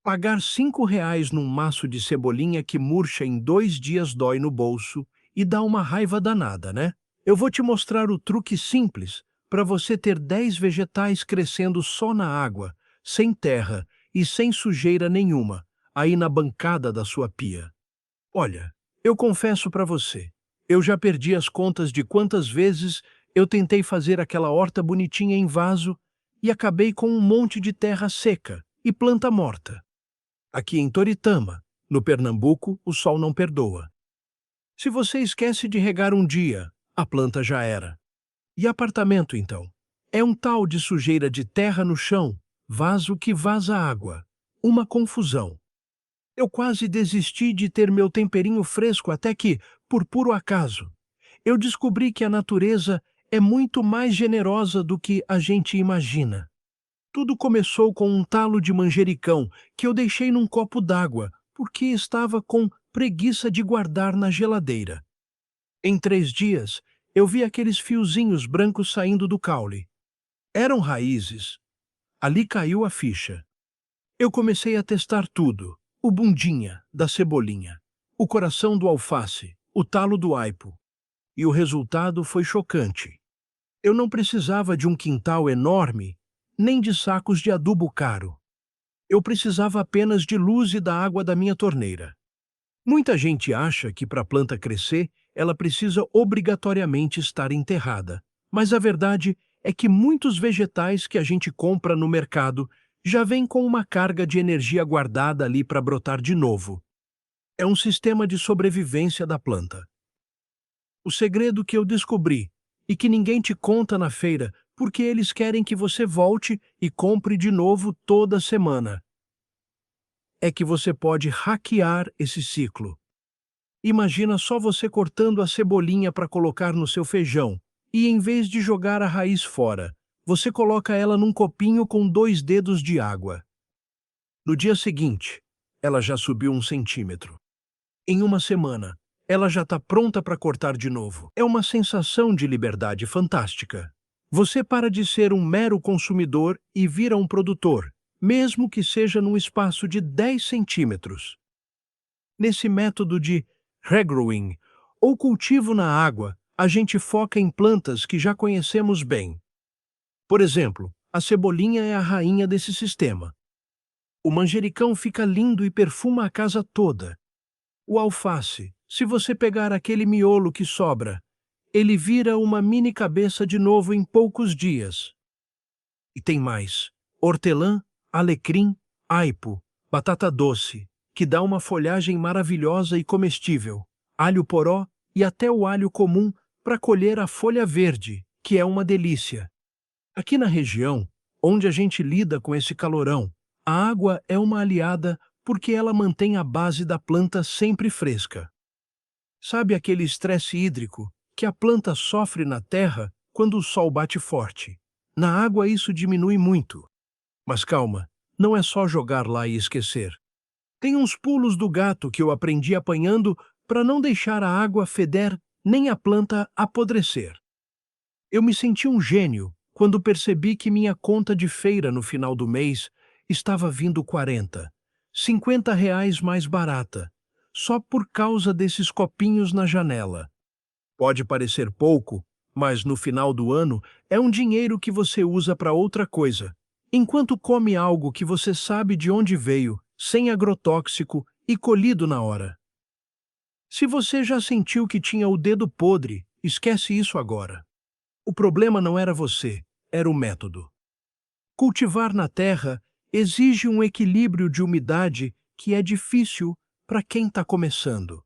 Pagar R$ 5 num maço de cebolinha que murcha em 2 dias dói no bolso e dá uma raiva danada, né? Eu vou te mostrar o truque simples para você ter 10 vegetais crescendo só na água, sem terra e sem sujeira nenhuma, aí na bancada da sua pia. Olha, eu confesso para você, eu já perdi as contas de quantas vezes eu tentei fazer aquela horta bonitinha em vaso e acabei com um monte de terra seca e planta morta. Aqui em Toritama, no Pernambuco, o sol não perdoa. Se você esquece de regar um dia, a planta já era. E apartamento, então? É um tal de sujeira de terra no chão, vaso que vaza água. Uma confusão. Eu quase desisti de ter meu temperinho fresco até que, por puro acaso, eu descobri que a natureza é muito mais generosa do que a gente imagina. Tudo começou com um talo de manjericão que eu deixei num copo d'água, porque estava com preguiça de guardar na geladeira. Em 3 dias, eu vi aqueles fiozinhos brancos saindo do caule. Eram raízes. Ali caiu a ficha. Eu comecei a testar tudo: o bundinha da cebolinha, o coração do alface, o talo do aipo. E o resultado foi chocante. Eu não precisava de um quintal enorme, nem de sacos de adubo caro. Eu precisava apenas de luz e da água da minha torneira. Muita gente acha que para a planta crescer, ela precisa obrigatoriamente estar enterrada. Mas a verdade é que muitos vegetais que a gente compra no mercado já vêm com uma carga de energia guardada ali para brotar de novo. É um sistema de sobrevivência da planta. O segredo que eu descobri e que ninguém te conta na feira porque eles querem que você volte e compre de novo toda semana é que você pode hackear esse ciclo. Imagina só você cortando a cebolinha para colocar no seu feijão e, em vez de jogar a raiz fora, você coloca ela num copinho com 2 dedos de água. No dia seguinte, ela já subiu 1 centímetro. Em uma semana, ela já está pronta para cortar de novo. É uma sensação de liberdade fantástica. Você para de ser um mero consumidor e vira um produtor, mesmo que seja num espaço de 10 centímetros. Nesse método de regrowing, ou cultivo na água, a gente foca em plantas que já conhecemos bem. Por exemplo, a cebolinha é a rainha desse sistema. O manjericão fica lindo e perfuma a casa toda. O alface, se você pegar aquele miolo que sobra, ele vira uma mini cabeça de novo em poucos dias. E tem mais: hortelã, alecrim, aipo, batata doce, que dá uma folhagem maravilhosa e comestível, alho poró e até o alho comum para colher a folha verde, que é uma delícia. Aqui na região, onde a gente lida com esse calorão, a água é uma aliada porque ela mantém a base da planta sempre fresca. Sabe aquele estresse hídrico que a planta sofre na terra quando o sol bate forte? Na água isso diminui muito. Mas calma, não é só jogar lá e esquecer. Tem uns pulos do gato que eu aprendi apanhando para não deixar a água feder nem a planta apodrecer. Eu me senti um gênio quando percebi que minha conta de feira no final do mês estava vindo 40, R$ 50 mais barata, só por causa desses copinhos na janela. Pode parecer pouco, mas no final do ano é um dinheiro que você usa para outra coisa, enquanto come algo que você sabe de onde veio, sem agrotóxico e colhido na hora. Se você já sentiu que tinha o dedo podre, esquece isso agora. O problema não era você, era o método. Cultivar na terra exige um equilíbrio de umidade que é difícil para quem está começando.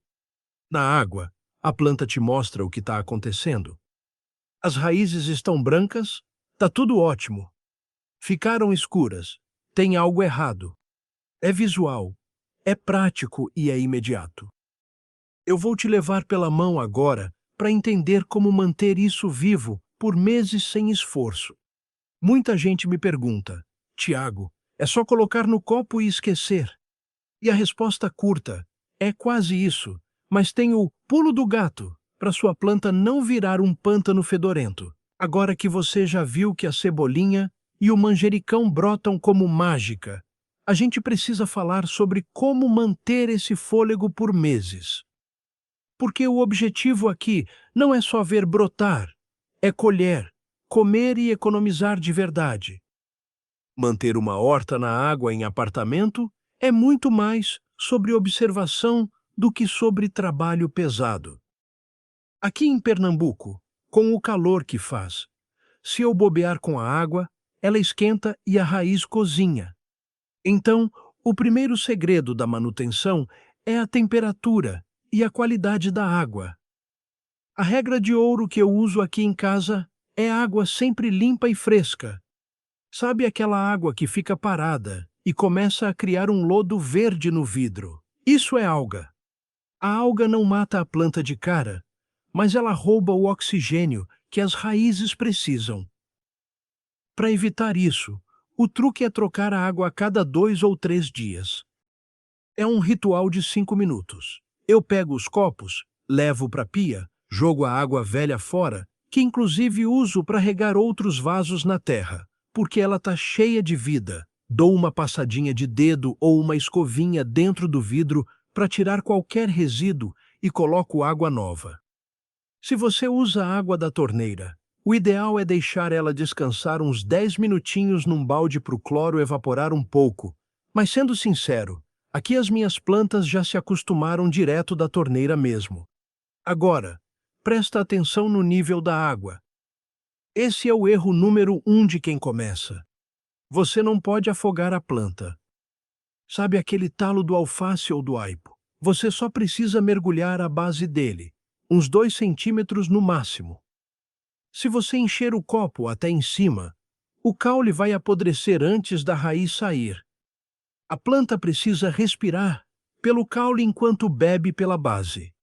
Na água, a planta te mostra o que está acontecendo. As raízes estão brancas, tá tudo ótimo. Ficaram escuras, tem algo errado. É visual, é prático e é imediato. Eu vou te levar pela mão agora para entender como manter isso vivo por meses sem esforço. Muita gente me pergunta: Tiago, é só colocar no copo e esquecer? E a resposta curta é quase isso, mas tem o pulo do gato para sua planta não virar um pântano fedorento. Agora que você já viu que a cebolinha e o manjericão brotam como mágica, a gente precisa falar sobre como manter esse fôlego por meses. Porque o objetivo aqui não é só ver brotar, é colher, comer e economizar de verdade. Manter uma horta na água em apartamento é muito mais sobre observação do que sobre trabalho pesado. Aqui em Pernambuco, com o calor que faz, se eu bobear com a água, ela esquenta e a raiz cozinha. Então, o primeiro segredo da manutenção é a temperatura e a qualidade da água. A regra de ouro que eu uso aqui em casa é água sempre limpa e fresca. Sabe aquela água que fica parada e começa a criar um lodo verde no vidro? Isso é alga. A alga não mata a planta de cara, mas ela rouba o oxigênio que as raízes precisam. Para evitar isso, o truque é trocar a água a cada 2 ou 3 dias. É um ritual de 5 minutos. Eu pego os copos, levo para a pia, jogo a água velha fora, que inclusive uso para regar outros vasos na terra, porque ela está cheia de vida. Dou uma passadinha de dedo ou uma escovinha dentro do vidro para tirar qualquer resíduo e coloco água nova. Se você usa a água da torneira, o ideal é deixar ela descansar uns 10 minutinhos num balde para o cloro evaporar um pouco. Mas sendo sincero, aqui as minhas plantas já se acostumaram direto da torneira mesmo. Agora, presta atenção no nível da água. Esse é o erro número 1 de quem começa. Você não pode afogar a planta. Sabe aquele talo do alface ou do aipo? Você só precisa mergulhar a base dele, uns 2 centímetros no máximo. Se você encher o copo até em cima, o caule vai apodrecer antes da raiz sair. A planta precisa respirar pelo caule enquanto bebe pela base.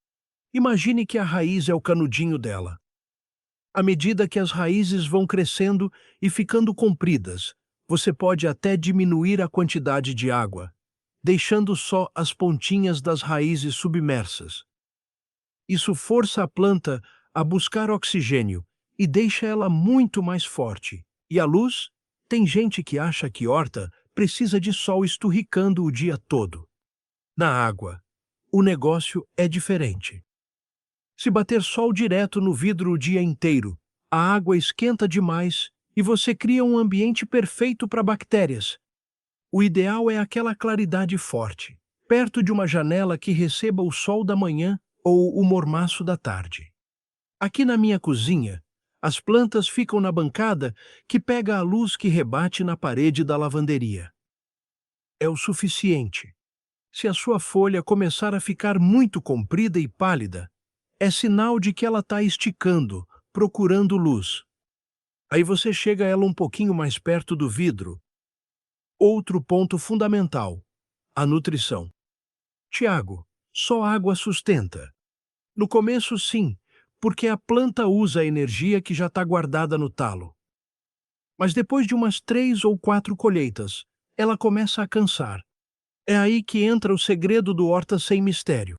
Imagine que a raiz é o canudinho dela. À medida que as raízes vão crescendo e ficando compridas, você pode até diminuir a quantidade de água, deixando só as pontinhas das raízes submersas. Isso força a planta a buscar oxigênio e deixa ela muito mais forte. E a luz? Tem gente que acha que horta precisa de sol esturricando o dia todo. Na água, o negócio é diferente. Se bater sol direto no vidro o dia inteiro, a água esquenta demais e você cria um ambiente perfeito para bactérias. O ideal é aquela claridade forte, perto de uma janela que receba o sol da manhã ou o mormaço da tarde. Aqui na minha cozinha, as plantas ficam na bancada que pega a luz que rebate na parede da lavanderia. É o suficiente. Se a sua folha começar a ficar muito comprida e pálida, é sinal de que ela está esticando, procurando luz. Aí você chega ela um pouquinho mais perto do vidro. Outro ponto fundamental: a nutrição. Tiago, só água sustenta. No começo, sim, porque a planta usa a energia que já está guardada no talo. Mas depois de umas 3 ou 4 colheitas, ela começa a cansar. É aí que entra o segredo do Horta Sem Mistério.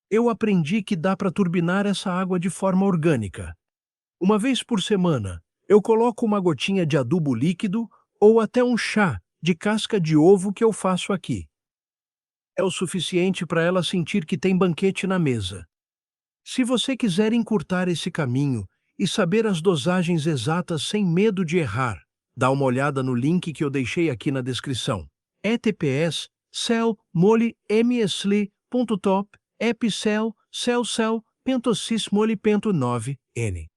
Eu aprendi que dá para turbinar essa água de forma orgânica. Uma vez por semana, eu coloco uma gotinha de adubo líquido ou até um chá de casca de ovo que eu faço aqui. É o suficiente para ela sentir que tem banquete na mesa. Se você quiser encurtar esse caminho e saber as dosagens exatas sem medo de errar, dá uma olhada no link que eu deixei aqui na descrição. https cell-msli.top epicel cell pentosismoli.9n.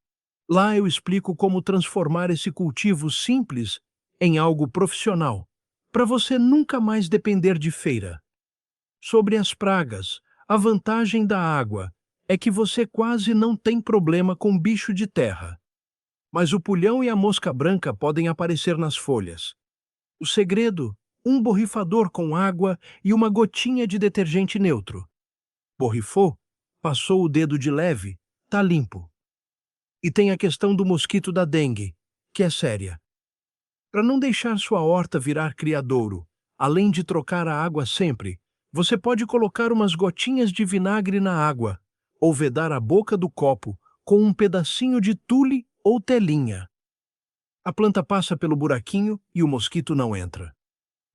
Lá eu explico como transformar esse cultivo simples em algo profissional, para você nunca mais depender de feira. Sobre as pragas, a vantagem da água é que você quase não tem problema com bicho de terra. Mas o pulhão e a mosca branca podem aparecer nas folhas. O segredo? Um borrifador com água e uma gotinha de detergente neutro. Borrifou? Passou o dedo de leve? Tá limpo. E tem a questão do mosquito da dengue, que é séria. Para não deixar sua horta virar criadouro, além de trocar a água sempre, você pode colocar umas gotinhas de vinagre na água, ou vedar a boca do copo com um pedacinho de tule ou telinha. A planta passa pelo buraquinho e o mosquito não entra.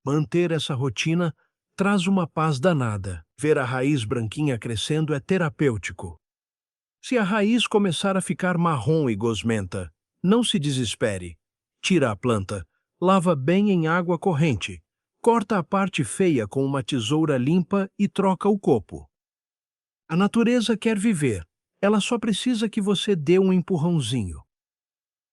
Manter essa rotina traz uma paz danada. Ver a raiz branquinha crescendo é terapêutico. Se a raiz começar a ficar marrom e gosmenta, não se desespere. Tira a planta, lava bem em água corrente, corta a parte feia com uma tesoura limpa e troca o copo. A natureza quer viver, ela só precisa que você dê um empurrãozinho.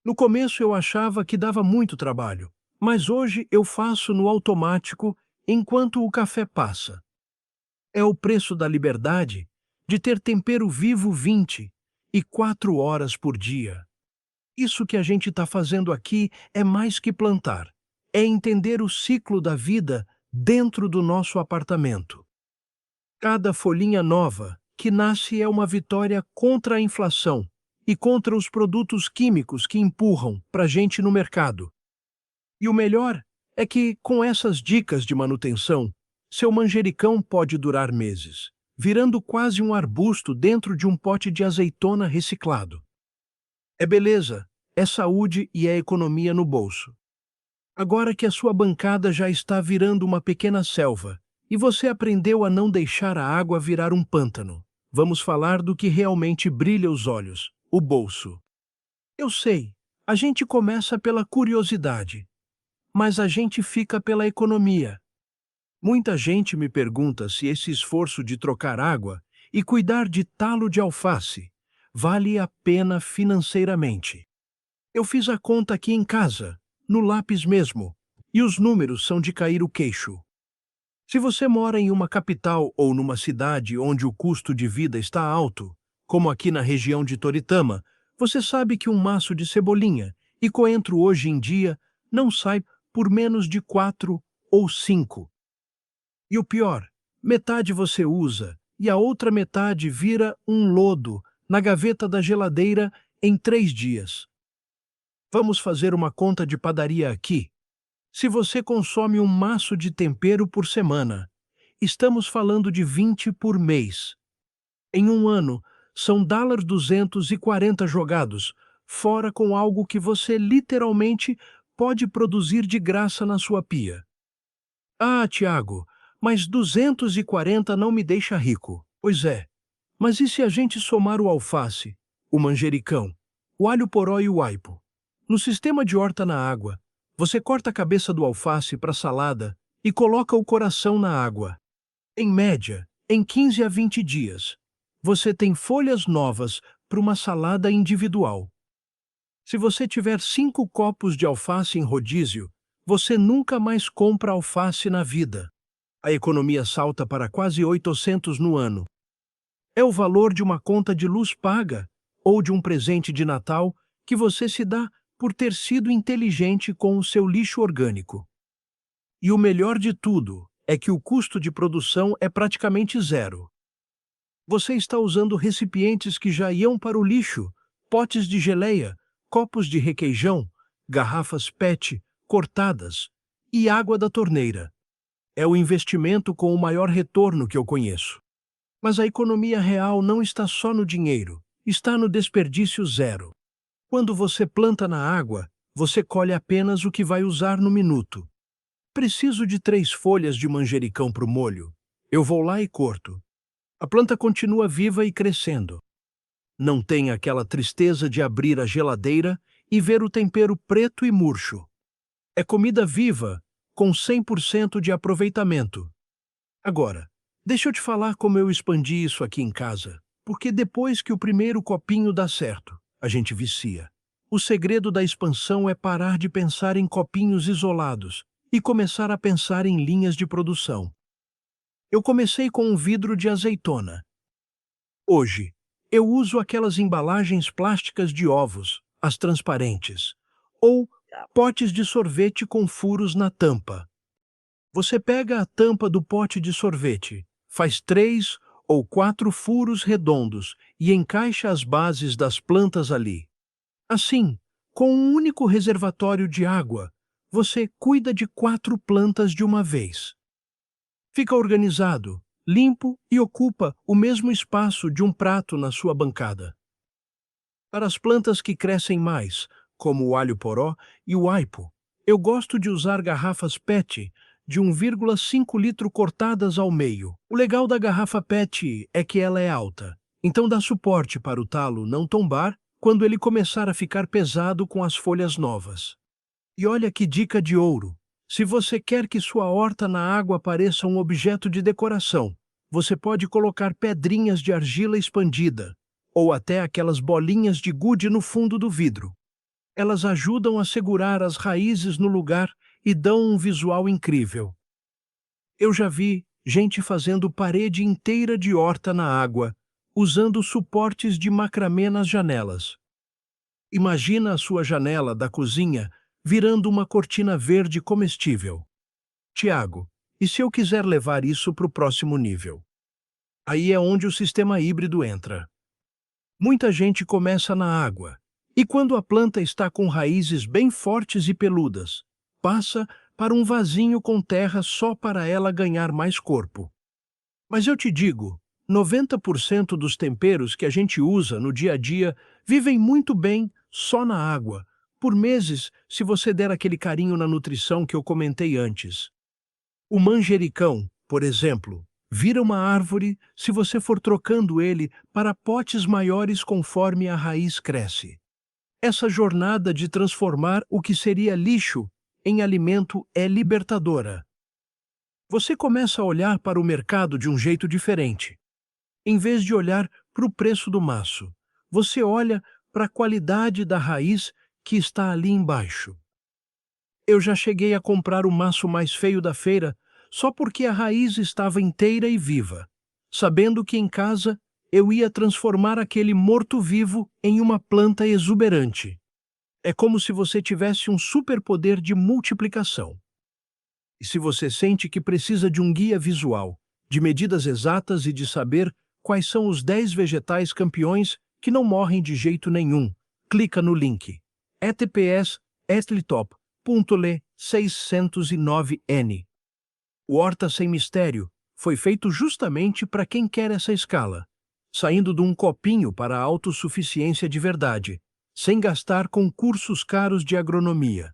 No começo eu achava que dava muito trabalho, mas hoje eu faço no automático enquanto o café passa. É o preço da liberdade de ter tempero vivo 24 horas por dia. Isso que a gente está fazendo aqui é mais que plantar. É entender o ciclo da vida dentro do nosso apartamento. Cada folhinha nova que nasce é uma vitória contra a inflação e contra os produtos químicos que empurram para a gente no mercado. E o melhor é que, com essas dicas de manutenção, seu manjericão pode durar meses, virando quase um arbusto dentro de um pote de azeitona reciclado. É beleza, é saúde e é economia no bolso. Agora que a sua bancada já está virando uma pequena selva e você aprendeu a não deixar a água virar um pântano, vamos falar do que realmente brilha os olhos, o bolso. Eu sei, a gente começa pela curiosidade, mas a gente fica pela economia. Muita gente me pergunta se esse esforço de trocar água e cuidar de talo de alface vale a pena financeiramente. Eu fiz a conta aqui em casa, no lápis mesmo, e os números são de cair o queixo. Se você mora em uma capital ou numa cidade onde o custo de vida está alto, como aqui na região de Toritama, você sabe que um maço de cebolinha e coentro hoje em dia não sai por menos de 4 ou 5. E o pior, metade você usa e a outra metade vira um lodo na gaveta da geladeira em 3 dias. Vamos fazer uma conta de padaria aqui. Se você consome um maço de tempero por semana, estamos falando de 20 por mês. Em um ano, são $240 jogados, fora com algo que você literalmente pode produzir de graça na sua pia. Ah, Tiago, mas 240 não me deixa rico. Pois é, mas e se a gente somar o alface, o manjericão, o alho poró e o aipo? No sistema de horta na água, você corta a cabeça do alface para salada e coloca o coração na água. Em média, em 15 a 20 dias, você tem folhas novas para uma salada individual. Se você tiver 5 copos de alface em rodízio, você nunca mais compra alface na vida. A economia salta para quase 800 no ano. É o valor de uma conta de luz paga ou de um presente de Natal que você se dá por ter sido inteligente com o seu lixo orgânico. E o melhor de tudo é que o custo de produção é praticamente zero. Você está usando recipientes que já iam para o lixo, potes de geleia, copos de requeijão, garrafas PET cortadas e água da torneira. É o investimento com o maior retorno que eu conheço. Mas a economia real não está só no dinheiro, está no desperdício zero. Quando você planta na água, você colhe apenas o que vai usar no minuto. Preciso de 3 folhas de manjericão para o molho. Eu vou lá e corto. A planta continua viva e crescendo. Não tem aquela tristeza de abrir a geladeira e ver o tempero preto e murcho. É comida viva, com 100% de aproveitamento. Agora, deixa eu te falar como eu expandi isso aqui em casa, porque depois que o primeiro copinho dá certo, a gente vicia. O segredo da expansão é parar de pensar em copinhos isolados e começar a pensar em linhas de produção. Eu comecei com um vidro de azeitona. Hoje, eu uso aquelas embalagens plásticas de ovos, as transparentes, ou potes de sorvete com furos na tampa. Você pega a tampa do pote de sorvete, faz 3 ou 4 furos redondos e encaixa as bases das plantas ali. Assim, com um único reservatório de água, você cuida de 4 plantas de uma vez. Fica organizado, limpo e ocupa o mesmo espaço de um prato na sua bancada. Para as plantas que crescem mais, como o alho poró e o aipo, eu gosto de usar garrafas PET de 1,5 litro cortadas ao meio. O legal da garrafa PET é que ela é alta, então dá suporte para o talo não tombar quando ele começar a ficar pesado com as folhas novas. E olha que dica de ouro! Se você quer que sua horta na água pareça um objeto de decoração, você pode colocar pedrinhas de argila expandida, ou até aquelas bolinhas de gude no fundo do vidro. Elas ajudam a segurar as raízes no lugar e dão um visual incrível. Eu já vi gente fazendo parede inteira de horta na água, usando suportes de macramê nas janelas. Imagina a sua janela da cozinha virando uma cortina verde comestível. Tiago, e se eu quiser levar isso para o próximo nível? Aí é onde o sistema híbrido entra. Muita gente começa na água, e quando a planta está com raízes bem fortes e peludas, passa para um vasinho com terra só para ela ganhar mais corpo. Mas eu te digo, 90% dos temperos que a gente usa no dia a dia vivem muito bem só na água, por meses se você der aquele carinho na nutrição que eu comentei antes. O manjericão, por exemplo, vira uma árvore se você for trocando ele para potes maiores conforme a raiz cresce. Essa jornada de transformar o que seria lixo em alimento é libertadora. Você começa a olhar para o mercado de um jeito diferente. Em vez de olhar para o preço do maço, você olha para a qualidade da raiz que está ali embaixo. Eu já cheguei a comprar o maço mais feio da feira só porque a raiz estava inteira e viva, sabendo que em casa eu ia transformar aquele morto-vivo em uma planta exuberante. É como se você tivesse um superpoder de multiplicação. E se você sente que precisa de um guia visual, de medidas exatas e de saber quais são os 10 vegetais campeões que não morrem de jeito nenhum, clica no link https://etlitop.le 609n. O Horta Sem Mistério foi feito justamente para quem quer essa escala, saindo de um copinho para a autossuficiência de verdade, sem gastar com cursos caros de agronomia.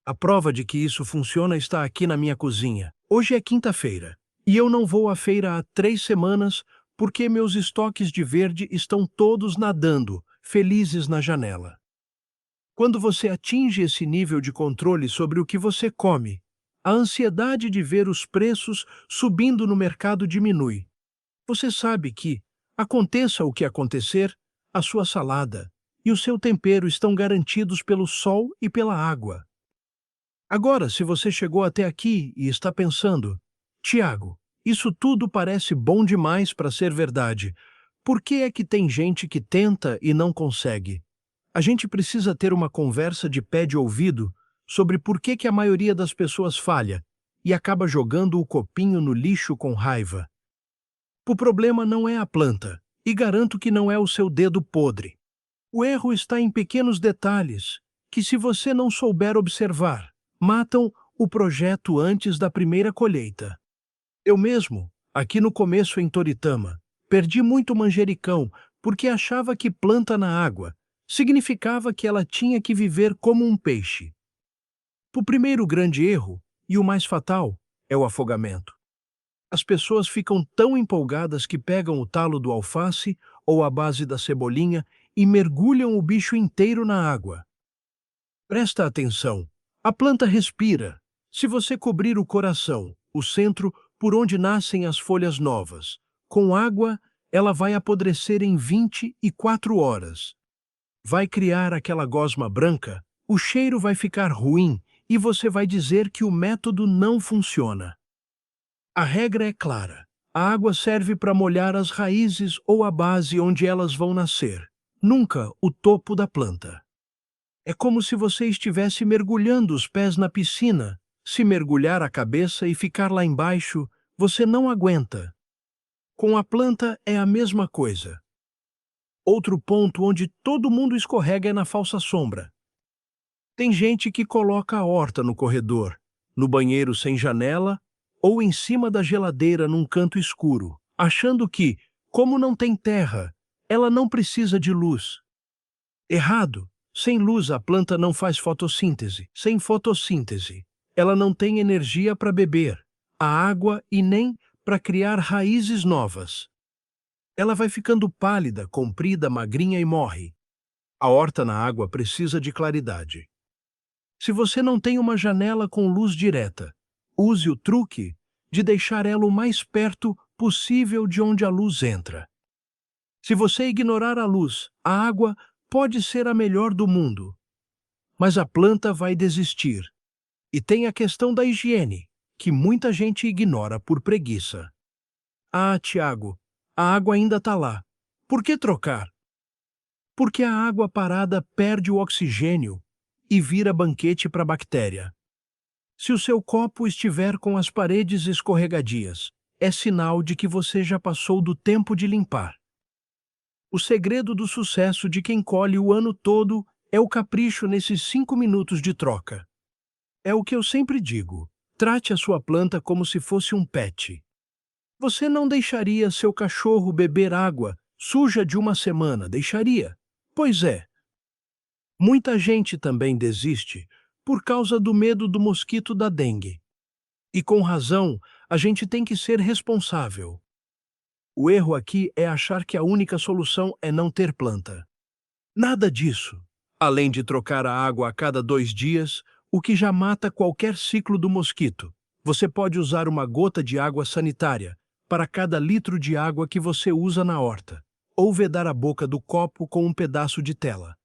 A prova de que isso funciona está aqui na minha cozinha. Hoje é quinta-feira, e eu não vou à feira há 3 semanas porque meus estoques de verde estão todos nadando, felizes na janela. Quando você atinge esse nível de controle sobre o que você come, a ansiedade de ver os preços subindo no mercado diminui. Você sabe que, aconteça o que acontecer, a sua salada e o seu tempero estão garantidos pelo sol e pela água. Agora, se você chegou até aqui e está pensando, Tiago, isso tudo parece bom demais para ser verdade. Por que é que tem gente que tenta e não consegue? A gente precisa ter uma conversa de pé de ouvido sobre por que que a maioria das pessoas falha e acaba jogando o copinho no lixo com raiva. O problema não é a planta, e garanto que não é o seu dedo podre. O erro está em pequenos detalhes, que se você não souber observar, matam o projeto antes da primeira colheita. Eu mesmo, aqui no começo em Toritama, perdi muito manjericão porque achava que planta na água significava que ela tinha que viver como um peixe. O primeiro grande erro, e o mais fatal, é o afogamento. As pessoas ficam tão empolgadas que pegam o talo do alface ou a base da cebolinha e mergulham o bicho inteiro na água. Presta atenção, a planta respira. Se você cobrir o coração, o centro por onde nascem as folhas novas, com água, ela vai apodrecer em 24 horas. Vai criar aquela gosma branca, o cheiro vai ficar ruim e você vai dizer que o método não funciona. A regra é clara. A água serve para molhar as raízes ou a base onde elas vão nascer, nunca o topo da planta. É como se você estivesse mergulhando os pés na piscina. Se mergulhar a cabeça e ficar lá embaixo, você não aguenta. Com a planta é a mesma coisa. Outro ponto onde todo mundo escorrega é na falsa sombra. Tem gente que coloca a horta no corredor, no banheiro sem janela ou em cima da geladeira num canto escuro, achando que, como não tem terra, ela não precisa de luz. Errado! Sem luz a planta não faz fotossíntese. Sem fotossíntese, Ela não tem energia para beber a água e nem para criar raízes novas. Ela vai ficando pálida, comprida, magrinha e morre. A horta na água precisa de claridade. Se você não tem uma janela com luz direta, use o truque de deixar ela o mais perto possível de onde a luz entra. Se você ignorar a luz, a água pode ser a melhor do mundo, mas a planta vai desistir. E tem a questão da higiene, que muita gente ignora por preguiça. Ah, Tiago, a água ainda está lá. Por que trocar? Porque a água parada perde o oxigênio e vira banquete para bactéria. Se o seu copo estiver com as paredes escorregadias, é sinal de que você já passou do tempo de limpar. O segredo do sucesso de quem colhe o ano todo é o capricho nesses 5 minutos de troca. É o que eu sempre digo: trate a sua planta como se fosse um pet. Você não deixaria seu cachorro beber água suja de uma semana, deixaria? Pois é. Muita gente também desiste por causa do medo do mosquito da dengue. E com razão, a gente tem que ser responsável. O erro aqui é achar que a única solução é não ter planta. Nada disso. Além de trocar a água a cada 2 dias, o que já mata qualquer ciclo do mosquito, você pode usar uma gota de água sanitária para cada litro de água que você usa na horta, ou vedar a boca do copo com um pedaço de tela.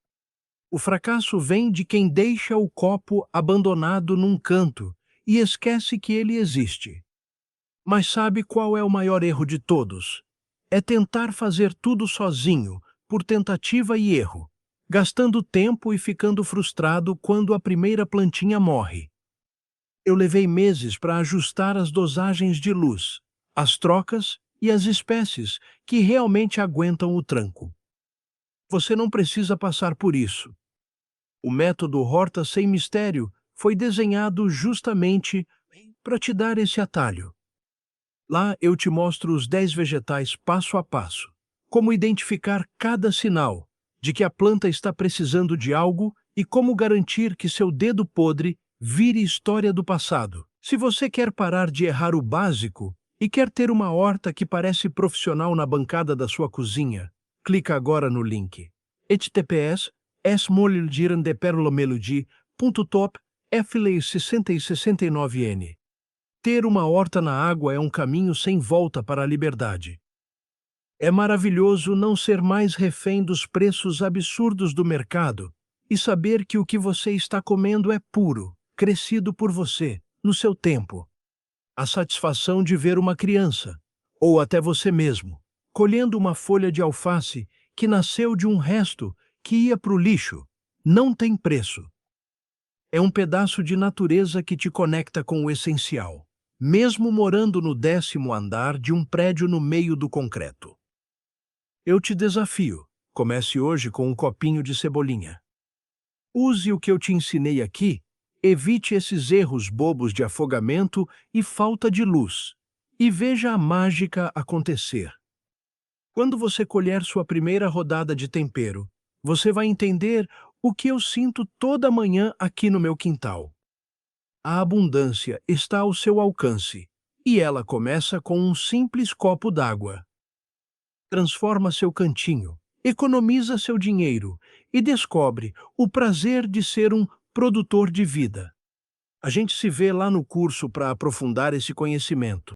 O fracasso vem de quem deixa o copo abandonado num canto e esquece que ele existe. Mas sabe qual é o maior erro de todos? É tentar fazer tudo sozinho, por tentativa e erro, gastando tempo e ficando frustrado quando a primeira plantinha morre. Eu levei meses para ajustar as dosagens de luz, as trocas e as espécies que realmente aguentam o tranco. Você não precisa passar por isso. O método Horta Sem Mistério foi desenhado justamente para te dar esse atalho. Lá eu te mostro os 10 vegetais passo a passo, como identificar cada sinal de que a planta está precisando de algo e como garantir que seu dedo podre vire história do passado. Se você quer parar de errar o básico e quer ter uma horta que parece profissional na bancada da sua cozinha, clica agora no link https://smolilgirandeperlomelody.top FLE60 e 69N. Ter uma horta na água é um caminho sem volta para a liberdade. É maravilhoso não ser mais refém dos preços absurdos do mercado e saber que o que você está comendo é puro, crescido por você, no seu tempo. A satisfação de ver uma criança, ou até você mesmo, colhendo uma folha de alface que nasceu de um resto que ia para o lixo, não tem preço. É um pedaço de natureza que te conecta com o essencial, mesmo morando no 10º andar de um prédio no meio do concreto. Eu te desafio, comece hoje com um copinho de cebolinha. Use o que eu te ensinei aqui, evite esses erros bobos de afogamento e falta de luz, e veja a mágica acontecer. Quando você colher sua primeira rodada de tempero, você vai entender o que eu sinto toda manhã aqui no meu quintal. A abundância está ao seu alcance, e ela começa com um simples copo d'água. Transforma seu cantinho, economiza seu dinheiro e descobre o prazer de ser um produtor de vida. A gente se vê lá no curso para aprofundar esse conhecimento.